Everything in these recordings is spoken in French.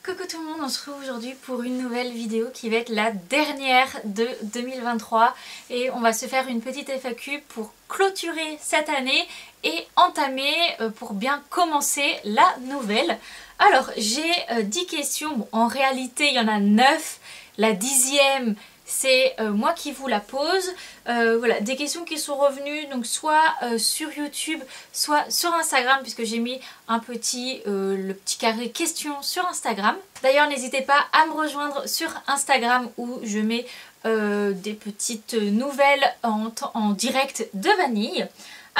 Coucou tout le monde, on se retrouve aujourd'hui pour une nouvelle vidéo qui va être la dernière de 2023 et on va se faire une petite FAQ pour clôturer cette année et entamer pour bien commencer la nouvelle. Alors j'ai 10 questions, bon, en réalité il y en a 9, la 10e c'est moi qui vous la pose. Voilà, des questions qui sont revenues donc soit sur YouTube, soit sur Instagram, puisque j'ai mis un petit, le petit carré questions sur Instagram. D'ailleurs, n'hésitez pas à me rejoindre sur Instagram où je mets des petites nouvelles en direct de Vanille.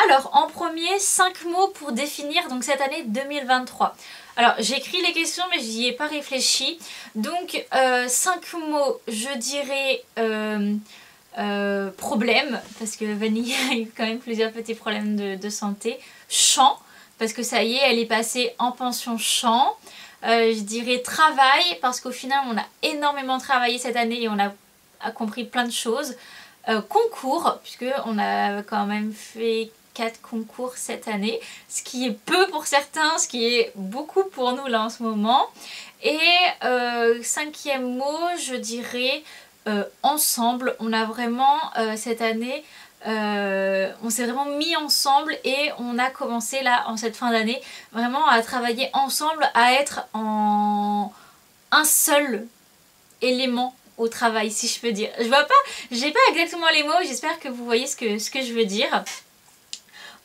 Alors, en premier, 5 mots pour définir donc cette année 2023. Alors, j'ai écrit les questions, mais j'y ai pas réfléchi. Donc, 5 mots, je dirais problème, parce que Vanille a eu quand même plusieurs petits problèmes de santé. Chant, parce que ça y est, elle est passée en pension chant. Je dirais travail, parce qu'au final, on a énormément travaillé cette année et on a compris plein de choses. Concours, puisqu'on a quand même fait 4 concours cette année, ce qui est peu pour certains, ce qui est beaucoup pour nous là en ce moment. Et 5e mot, je dirais ensemble. On a vraiment cette année, on s'est vraiment mis ensemble et on a commencé là en cette fin d'année vraiment à travailler ensemble, à être en un seul élément au travail, si je peux dire. Je vois pas, j'ai pas exactement les mots, j'espère que vous voyez ce que je veux dire.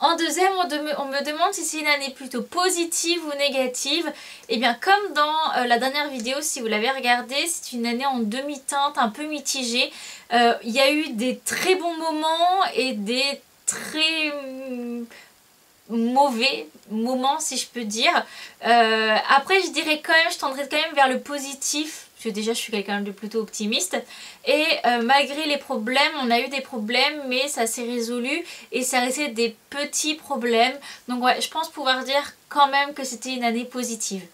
En deuxième, on me demande si c'est une année plutôt positive ou négative. Et bien comme dans la dernière vidéo, si vous l'avez regardée, c'est une année en demi-teinte, un peu mitigée. Il y a eu des très bons moments et des très mauvais moments, si je peux dire. Après, je dirais quand même, je tendrais quand même vers le positif. Parce que déjà je suis quelqu'un de plutôt optimiste et malgré les problèmes, on a eu des problèmes mais ça s'est résolu et ça restait des petits problèmes, donc ouais, je pense pouvoir dire quand même que c'était une année positive.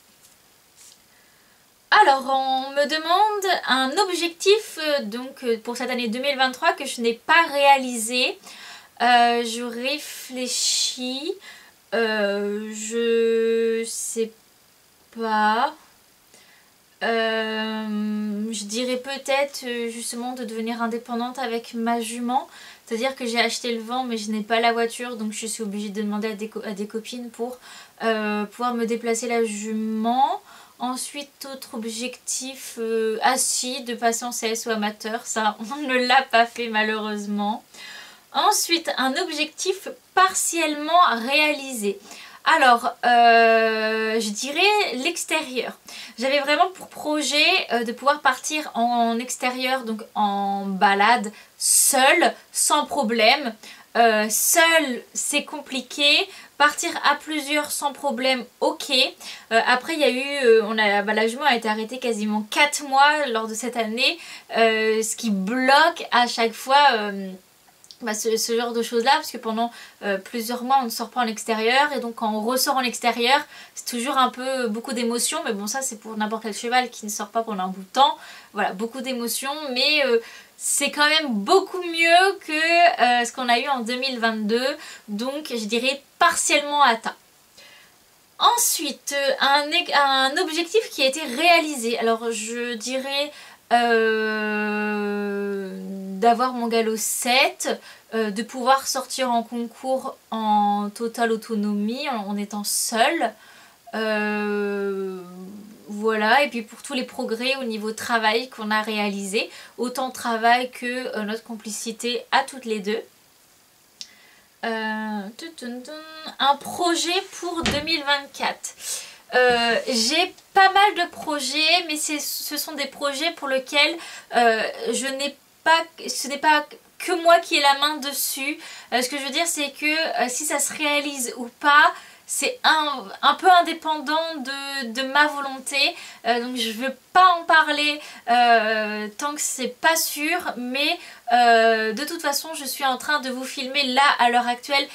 Alors on me demande un objectif donc pour cette année 2023 que je n'ai pas réalisé. Je réfléchis, je sais pas. Je dirais peut-être justement de devenir indépendante avec ma jument, c'est-à-dire que j'ai acheté le van mais je n'ai pas la voiture, donc je suis obligée de demander à des copines pour pouvoir me déplacer la jument. Ensuite, autre objectif, si, de passer en CSO amateur, ça on ne l'a pas fait malheureusement. Ensuite, un objectif partiellement réalisé. Alors, je dirais l'extérieur. J'avais vraiment pour projet de pouvoir partir en extérieur, donc en balade, seule, sans problème. Seule, c'est compliqué. Partir à plusieurs sans problème, ok. Après, il y a eu, la jument a été arrêtée quasiment 4 mois lors de cette année, ce qui bloque à chaque fois... ce genre de choses là, parce que pendant plusieurs mois on ne sort pas en extérieur et donc quand on ressort en extérieur c'est toujours un peu beaucoup d'émotions, mais bon ça c'est pour n'importe quel cheval qui ne sort pas pendant un bout de temps, voilà, beaucoup d'émotions, mais c'est quand même beaucoup mieux que ce qu'on a eu en 2022, donc je dirais partiellement atteint. Ensuite, un objectif qui a été réalisé, alors je dirais d'avoir mon galop 7, de pouvoir sortir en concours en totale autonomie, en étant seule. Voilà, et puis pour tous les progrès au niveau travail qu'on a réalisé, autant travail que notre complicité à toutes les deux. Un projet pour 2024. J'ai pas mal de projets, mais ce sont des projets pour lesquels ce n'est pas que moi qui ai la main dessus. Ce que je veux dire, c'est que si ça se réalise ou pas, c'est un peu indépendant de ma volonté, donc je veux pas en parler tant que c'est pas sûr, mais de toute façon je suis en train de vous filmer là à l'heure actuelle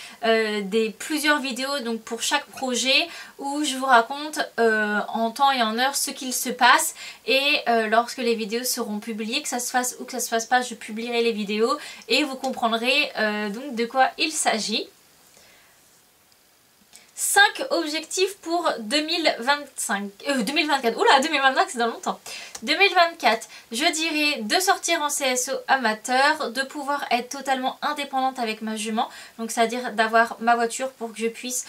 plusieurs vidéos donc pour chaque projet où je vous raconte en temps et en heure ce qu'il se passe, et lorsque les vidéos seront publiées, que ça se fasse ou que ça se fasse pas, je publierai les vidéos et vous comprendrez donc de quoi il s'agit. 5 objectifs pour 2024. Oula, 2025 c'est dans longtemps. 2024, je dirais de sortir en CSO amateur, de pouvoir être totalement indépendante avec ma jument. Donc c'est-à-dire d'avoir ma voiture pour que je puisse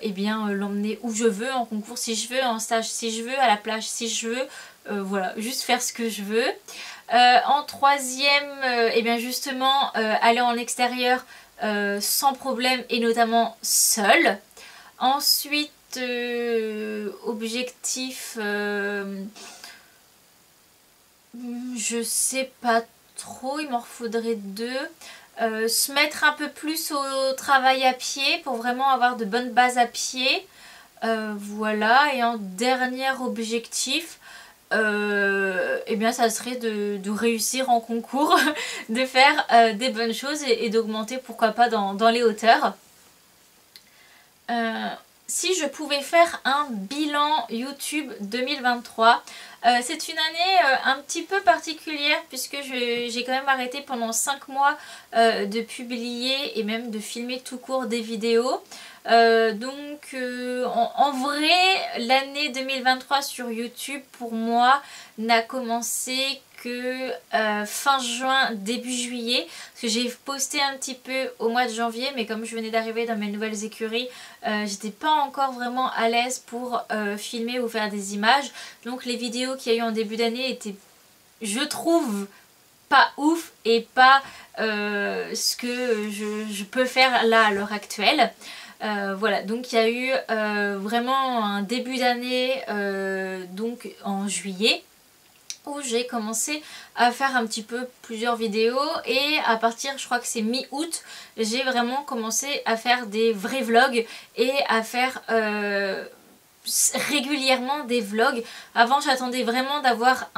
eh bien l'emmener où je veux, en concours si je veux, en stage si je veux, à la plage si je veux. Voilà, juste faire ce que je veux. En troisième, eh bien justement aller en extérieur sans problème et notamment seule. Ensuite, objectif, je sais pas trop, il m'en faudrait deux. Se mettre un peu plus au travail à pied pour vraiment avoir de bonnes bases à pied. Voilà, et en dernier objectif, eh bien ça serait de réussir en concours, de faire des bonnes choses et d'augmenter pourquoi pas dans les hauteurs. Si je pouvais faire un bilan YouTube 2023, c'est une année un petit peu particulière puisque j'ai quand même arrêté pendant 5 mois de publier et même de filmer tout court des vidéos. Donc en vrai, l'année 2023 sur YouTube pour moi n'a commencé que fin juin, début juillet, parce que j'ai posté un petit peu au mois de janvier, mais comme je venais d'arriver dans mes nouvelles écuries, j'étais pas encore vraiment à l'aise pour filmer ou faire des images. Donc les vidéos qu'il y a eu en début d'année étaient, je trouve, pas ouf et pas ce que je peux faire là à l'heure actuelle. Voilà, donc il y a eu vraiment un début d'année donc en juillet où j'ai commencé à faire un petit peu plusieurs vidéos et à partir, je crois que c'est mi-août, j'ai vraiment commencé à faire des vrais vlogs et à faire régulièrement des vlogs. Avant j'attendais vraiment d'avoir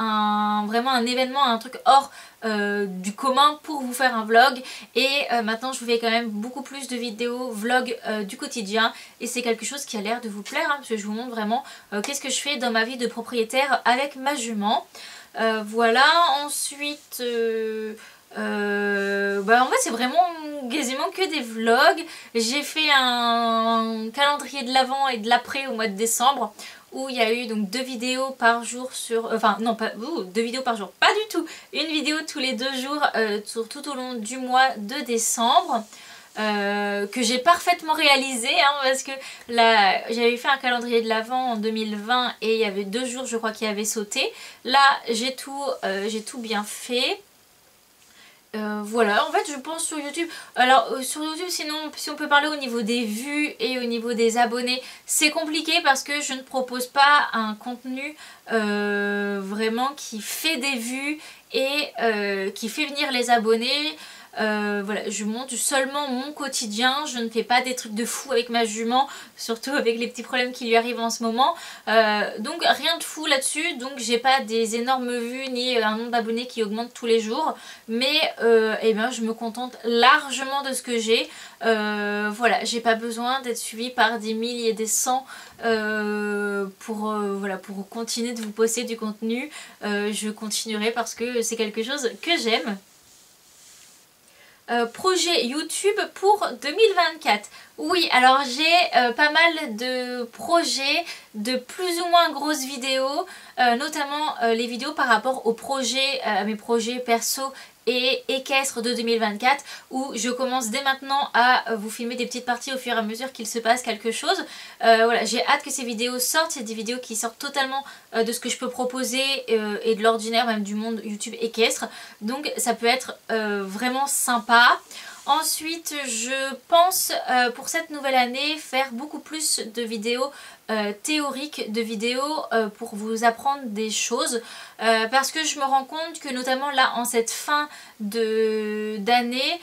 vraiment un événement, un truc hors du commun pour vous faire un vlog et maintenant je vous fais quand même beaucoup plus de vidéos vlog du quotidien et c'est quelque chose qui a l'air de vous plaire hein, parce que je vous montre vraiment qu'est-ce que je fais dans ma vie de propriétaire avec ma jument. Voilà, ensuite en fait c'est vraiment quasiment que des vlogs. J'ai fait un calendrier de l'avant et de l'après au mois de décembre où il y a eu donc 2 vidéos par jour sur... Enfin non pas 2 vidéos par jour, pas du tout, une vidéo tous les 2 jours tout au long du mois de décembre. Que j'ai parfaitement réalisé hein, parce que là j'avais fait un calendrier de l'avant en 2020 et il y avait 2 jours je crois qui avaient sauté. Là j'ai tout bien fait. Voilà, en fait je pense sur YouTube, alors sur YouTube sinon si on peut parler au niveau des vues et au niveau des abonnés, c'est compliqué parce que je ne propose pas un contenu vraiment qui fait des vues et qui fait venir les abonnés. Voilà, je montre seulement mon quotidien, je ne fais pas des trucs de fou avec ma jument, surtout avec les petits problèmes qui lui arrivent en ce moment. Donc rien de fou là-dessus, donc j'ai pas des énormes vues ni un nombre d'abonnés qui augmente tous les jours, mais eh ben, je me contente largement de ce que j'ai. Voilà, j'ai pas besoin d'être suivie par des milliers et des cents voilà, pour continuer de vous poster du contenu. Je continuerai parce que c'est quelque chose que j'aime. Projet YouTube pour 2024. Oui, alors j'ai pas mal de projets de plus ou moins grosses vidéos, notamment les vidéos par rapport aux projets, mes projets perso et équestres de 2024 où je commence dès maintenant à vous filmer des petites parties au fur et à mesure qu'il se passe quelque chose. Voilà, j'ai hâte que ces vidéos sortent, c'est des vidéos qui sortent totalement de ce que je peux proposer et de l'ordinaire même du monde YouTube équestre, donc ça peut être vraiment sympa. Ensuite, je pense pour cette nouvelle année faire beaucoup plus de vidéos théoriques, de vidéos pour vous apprendre des choses parce que je me rends compte que notamment là en cette fin d'année,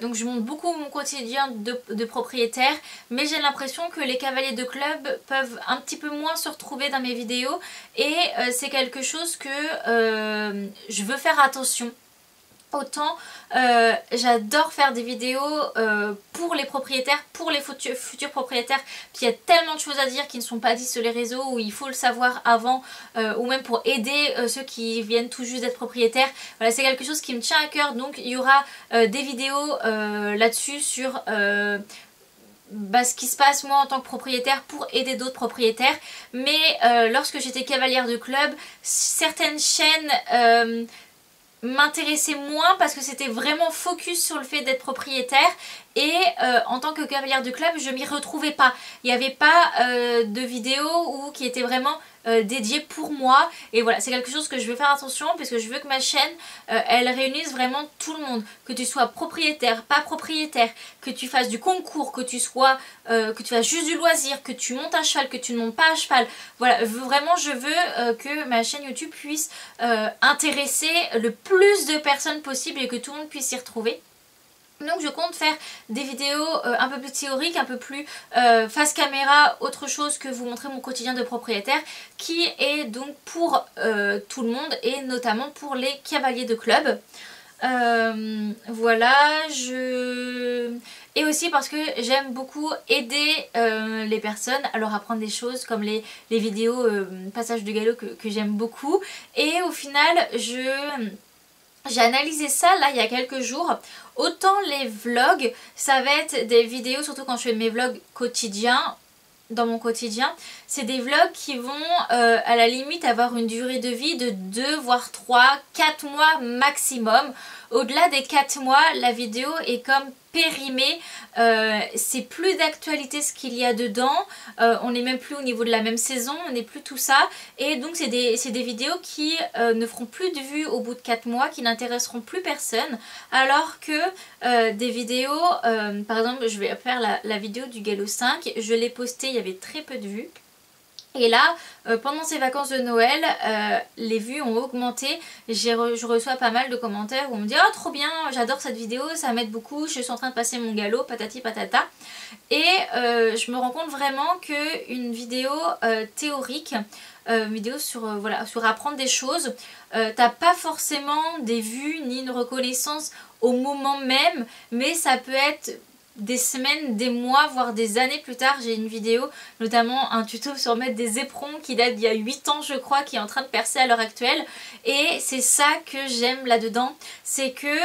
donc je montre beaucoup mon quotidien de propriétaire, mais j'ai l'impression que les cavaliers de club peuvent un petit peu moins se retrouver dans mes vidéos et c'est quelque chose que je veux faire attention. Autant j'adore faire des vidéos pour les propriétaires, pour les futurs propriétaires, puis il y a tellement de choses à dire qui ne sont pas dites sur les réseaux où il faut le savoir avant ou même pour aider ceux qui viennent tout juste d'être propriétaires. Voilà, c'est quelque chose qui me tient à cœur, donc il y aura des vidéos là-dessus sur ce qui se passe moi en tant que propriétaire pour aider d'autres propriétaires. Mais lorsque j'étais cavalière de club, certaines chaînes m'intéressait moins parce que c'était vraiment focus sur le fait d'être propriétaire et en tant que cavalière de club je m'y retrouvais pas. Il n'y avait pas de vidéo qui était vraiment dédiée pour moi et voilà, c'est quelque chose que je veux faire attention puisque je veux que ma chaîne elle réunisse vraiment tout le monde, que tu sois propriétaire, pas propriétaire, que tu fasses du concours, que tu fasses juste du loisir, que tu montes à cheval, que tu ne montes pas à cheval. Voilà, vraiment je veux que ma chaîne YouTube puisse intéresser le plus de personnes possible et que tout le monde puisse s'y retrouver. Donc je compte faire des vidéos un peu plus théoriques, un peu plus face caméra, autre chose que vous montrer mon quotidien de propriétaire qui est donc pour tout le monde et notamment pour les cavaliers de club. Voilà, et aussi parce que j'aime beaucoup aider les personnes à leur apprendre des choses comme les vidéos passage de galop que j'aime beaucoup. Et au final j'ai analysé ça là il y a quelques jours. Autant les vlogs, ça va être des vidéos, surtout quand je fais mes vlogs quotidiens, dans mon quotidien, c'est des vlogs qui vont à la limite avoir une durée de vie de 2 voire 3, 4 mois maximum. Au-delà des 4 mois, la vidéo est comme périmée, c'est plus d'actualité ce qu'il y a dedans, on n'est même plus au niveau de la même saison, on n'est plus tout ça, et donc c'est des vidéos qui ne feront plus de vues au bout de 4 mois, qui n'intéresseront plus personne, alors que des vidéos, par exemple je vais faire la vidéo du galop 5, je l'ai postée, il y avait très peu de vues. Et là, pendant ces vacances de Noël, les vues ont augmenté. Je reçois pas mal de commentaires où on me dit « Oh trop bien, j'adore cette vidéo, ça m'aide beaucoup, je suis en train de passer mon galop, patati patata ». Et je me rends compte vraiment qu'une vidéo théorique, une vidéo sur, voilà, sur apprendre des choses, t'as pas forcément des vues ni une reconnaissance au moment même, mais ça peut être des semaines, des mois, voire des années plus tard. J'ai une vidéo, notamment un tuto sur mettre des éperons qui date d'il y a 8 ans je crois, qui est en train de percer à l'heure actuelle. Et c'est ça que j'aime là-dedans, c'est que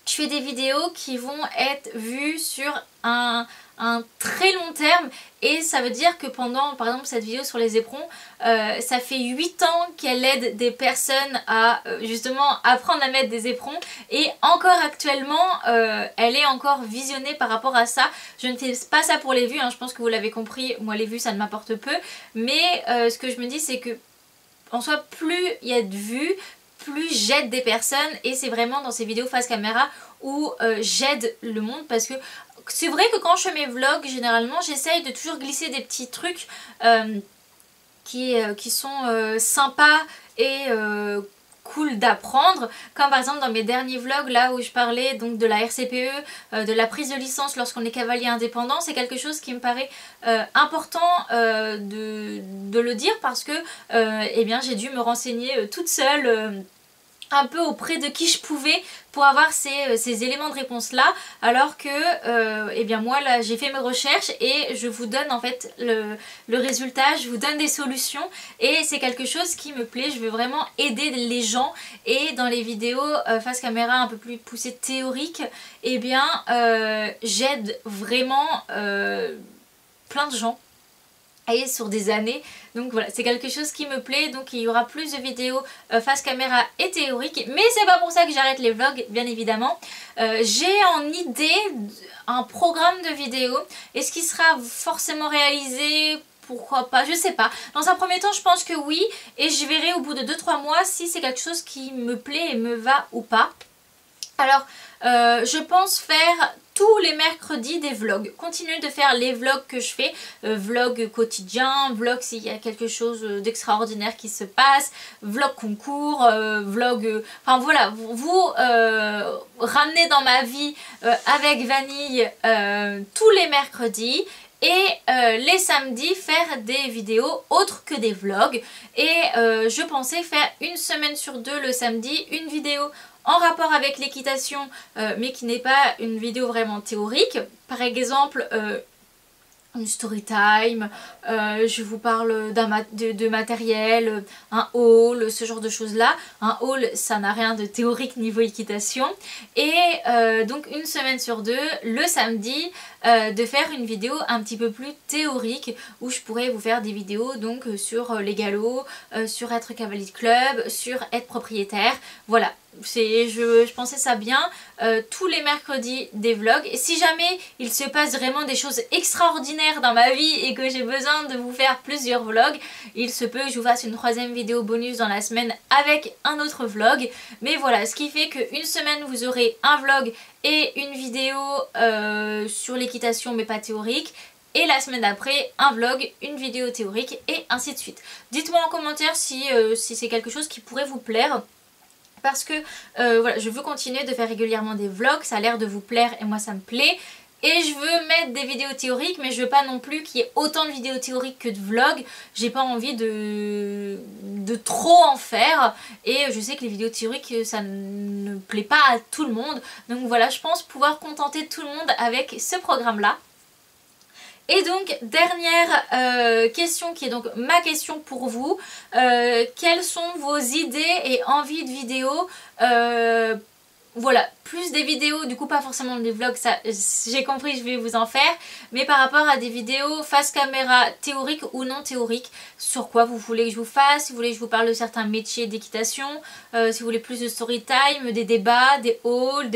je fais des vidéos qui vont être vues sur un très long terme, et ça veut dire que pendant, par exemple cette vidéo sur les éperons, ça fait 8 ans qu'elle aide des personnes à justement apprendre à mettre des éperons, et encore actuellement elle est encore visionnée par rapport à ça. Je ne fais pas ça pour les vues, hein, je pense que vous l'avez compris, moi les vues ça ne m'apporte peu, mais ce que je me dis c'est que en soi plus il y a de vues, plus j'aide des personnes, et c'est vraiment dans ces vidéos face caméra où j'aide le monde, parce que c'est vrai que quand je fais mes vlogs, généralement j'essaye de toujours glisser des petits trucs qui sont sympas et cool d'apprendre, comme par exemple dans mes derniers vlogs là où je parlais donc de la RCPE, de la prise de licence lorsqu'on est cavalier indépendant. C'est quelque chose qui me paraît important de le dire, parce que eh bien j'ai dû me renseigner toute seule un peu auprès de qui je pouvais pour avoir ces éléments de réponse là, alors que eh bien moi là j'ai fait mes recherches et je vous donne en fait le résultat, je vous donne des solutions, et c'est quelque chose qui me plaît. Je veux vraiment aider les gens, et dans les vidéos face caméra un peu plus poussées théoriques, eh bien j'aide vraiment plein de gens et sur des années. Donc voilà, c'est quelque chose qui me plaît. Donc il y aura plus de vidéos face caméra et théorique, mais c'est pas pour ça que j'arrête les vlogs, bien évidemment. J'ai en idée un programme de vidéos. Est-ce qu'il sera forcément réalisé? Pourquoi pas, je sais pas. Dans un premier temps je pense que oui, et je verrai au bout de 2-3 mois si c'est quelque chose qui me plaît et me va ou pas. Alors je pense faire tous les mercredis des vlogs, continuer de faire les vlogs que je fais, vlog quotidien, vlog s'il y a quelque chose d'extraordinaire qui se passe, vlog concours, vlog, enfin voilà, vous ramenez dans ma vie avec Vanille tous les mercredis, et les samedis faire des vidéos autres que des vlogs. Et je pensais faire une semaine sur 2 le samedi, une vidéo en rapport avec l'équitation, mais qui n'est pas une vidéo vraiment théorique. Par exemple une story time, je vous parle de matériel, un haul, ce genre de choses là. Un haul ça n'a rien de théorique niveau équitation. Et donc une semaine sur 2, le samedi, de faire une vidéo un petit peu plus théorique où je pourrais vous faire des vidéos donc sur les galops, sur être cavalier de club, sur être propriétaire. Voilà, je pensais ça bien, tous les mercredis des vlogs. Et si jamais il se passe vraiment des choses extraordinaires dans ma vie et que j'ai besoin de vous faire plusieurs vlogs, il se peut que je vous fasse une troisième vidéo bonus dans la semaine avec un autre vlog. Mais voilà, ce qui fait qu'une semaine vous aurez un vlog et une vidéo sur l'équitation mais pas théorique. Et la semaine d'après, un vlog, une vidéo théorique et ainsi de suite. Dites-moi en commentaire si c'est quelque chose qui pourrait vous plaire. Parce que voilà, je veux continuer de faire régulièrement des vlogs, ça a l'air de vous plaire et moi ça me plaît. Et je veux mettre des vidéos théoriques, mais je veux pas non plus qu'il y ait autant de vidéos théoriques que de vlogs. J'ai pas envie de trop en faire. Et je sais que les vidéos théoriques, ça ne plaît pas à tout le monde. Donc voilà, je pense pouvoir contenter tout le monde avec ce programme-là. Et donc dernière question qui est donc ma question pour vous, quelles sont vos idées et envies de vidéos, voilà, plus des vidéos, du coup pas forcément des vlogs, ça j'ai compris, je vais vous en faire, mais par rapport à des vidéos face caméra théoriques ou non théoriques, sur quoi vous voulez que je vous fasse, si vous voulez que je vous parle de certains métiers d'équitation, si vous voulez plus de story time, des débats, des hauls,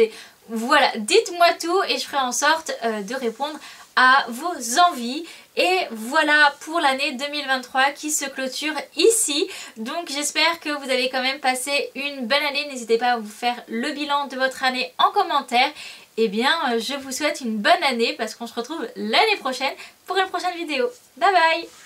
voilà, dites-moi tout et je ferai en sorte de répondre à vos envies. Et voilà pour l'année 2023 qui se clôture ici. Donc j'espère que vous avez quand même passé une belle année. N'hésitez pas à vous faire le bilan de votre année en commentaire. Et bien je vous souhaite une bonne année parce qu'on se retrouve l'année prochaine pour une prochaine vidéo. Bye bye!